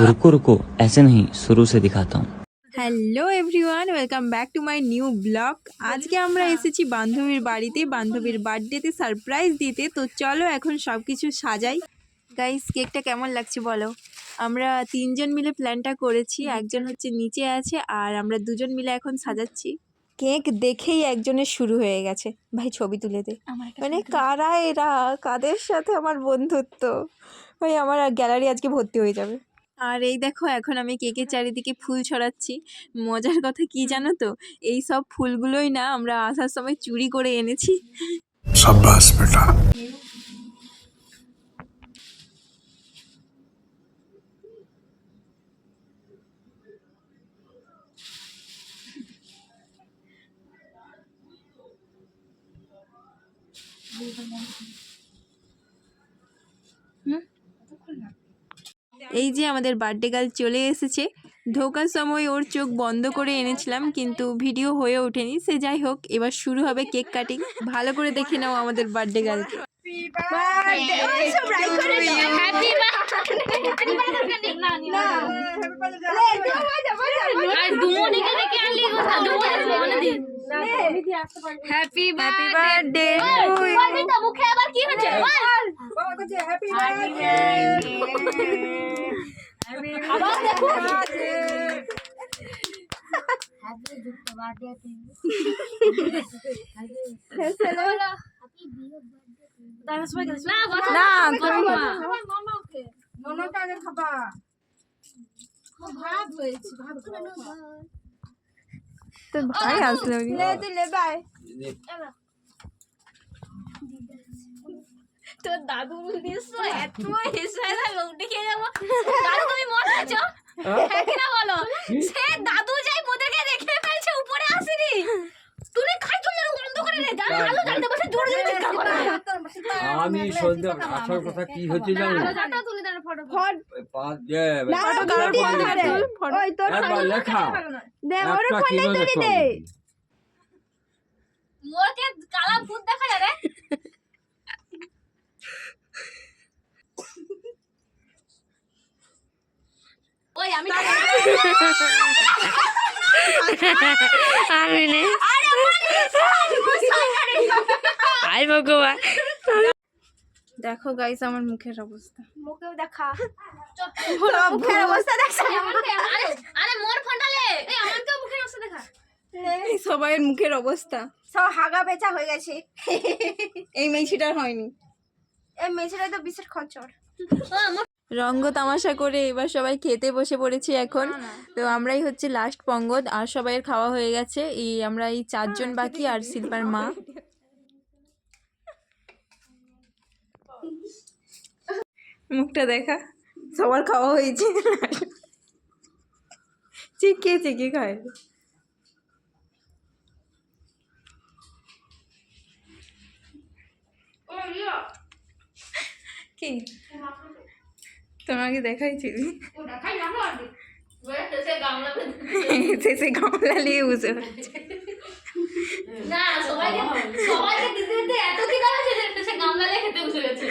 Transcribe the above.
रुको रुको ऐसे नहीं, शुरू से दिखाता हूँ। Hello everyone, welcome back to my new blog. আজকে আমরা এসেছি বান্ধবীর বাড়িতে বান্ধবীর বার্থডেতে সারপ্রাইজ দিতে। তো চলো এখন সব কিছু সাজাই। গাইস, কেকটা কেমন লাগছে বলো? আমরা তিনজন মিলে প্ল্যানটা করেছি, একজন হচ্ছে নিচে আছে আর আমরা দুজন মিলে এখন সাজাচ্ছি। কেক দেখেই একজনের শুরু হয়ে গেছে, ভাই ছবি তুলে দে। মানে কারা এরা, কাদের সাথে আমার বন্ধুত্ব, ভাই আমার গ্যালারি আজকে ভর্তি হয়ে যাবে। আর এই দেখো এখন আমি কেকের চারিদিকে ফুল ছড়াচ্ছি। মজার কথা কি জানো তো, এই সব ফুলগুলোই না আমরা আসার সময় চুরি করে এনেছি। शाबाश बेटा। এই যে আমাদের বার্থডে গার্ল চলে এসেছে। ঢোকার সময় ওর চোখ বন্ধ করে এনেছিলাম কিন্তু ভিডিও হয়ে ওঠেনি। সে যাই হোক, এবার শুরু হবে কেক কাটিং। ভালো করে দেখে নাও আমাদের বার্থডে গার্লকে। হ্যাপি বার্থডে মুখে আবার কি হচ্ছে? তোর দাদু এত উঠে খেয়ে যাবো। দাদু তুমি মরেছ না বলো? সে দাদু যাই মোদেরকে দেখে ফেলছে, উপরে আসেনি। তুমি খাই চলে বন্ধ করে রে, জান আলো জ্বালতে বসে জোরে জোরে চিৎকার করো। আমি সন্ধ্যা আসল কথা কি হচ্ছে জানো? ফটো তুলে দাও, ফটো পাঁচ দে ফটো কাটি ধরে ওই তোর একবার লেখা দে ওরে ফোনে তুলি দে। মোরকে কালা ভূত দেখা যায় রে। ওই আমি আই ভগবান, দেখো গাইস আমার মুখের অবস্থা। মুখেও দেখা মুখের অবস্থা দেখছ? আরে মোর ফন্ডালে এই আমারকেও মুখের অবস্থা দেখা। এই সবাইয়ের মুখের অবস্থা সব হাগা বেচা হয়ে গেছে। এই মেয়েছিটার হয়নি, এই মেয়েটা তো বিশেষ খচর। রঙ্গ তামাশা করে এবার সবাই খেতে বসে পড়েছি এখন। তো আমরাই হচ্ছে লাস্ট পঙ্গদ, আর সবাইয়ের খাওয়া হয়ে গেছে। আমরা এই চারজন বাকি আর শিল্পার মা। মুখটা দেখা, সবার খাওয়া হয়েছে। চিকে চিকে খায়। কি তোমাকে দেখাইছিলি? সে গামলা নিয়ে বসে না সবাইকে দিতে দিতে এত কি দাম আছে যে সে গামলা নিয়ে খেতে বসে গেছে।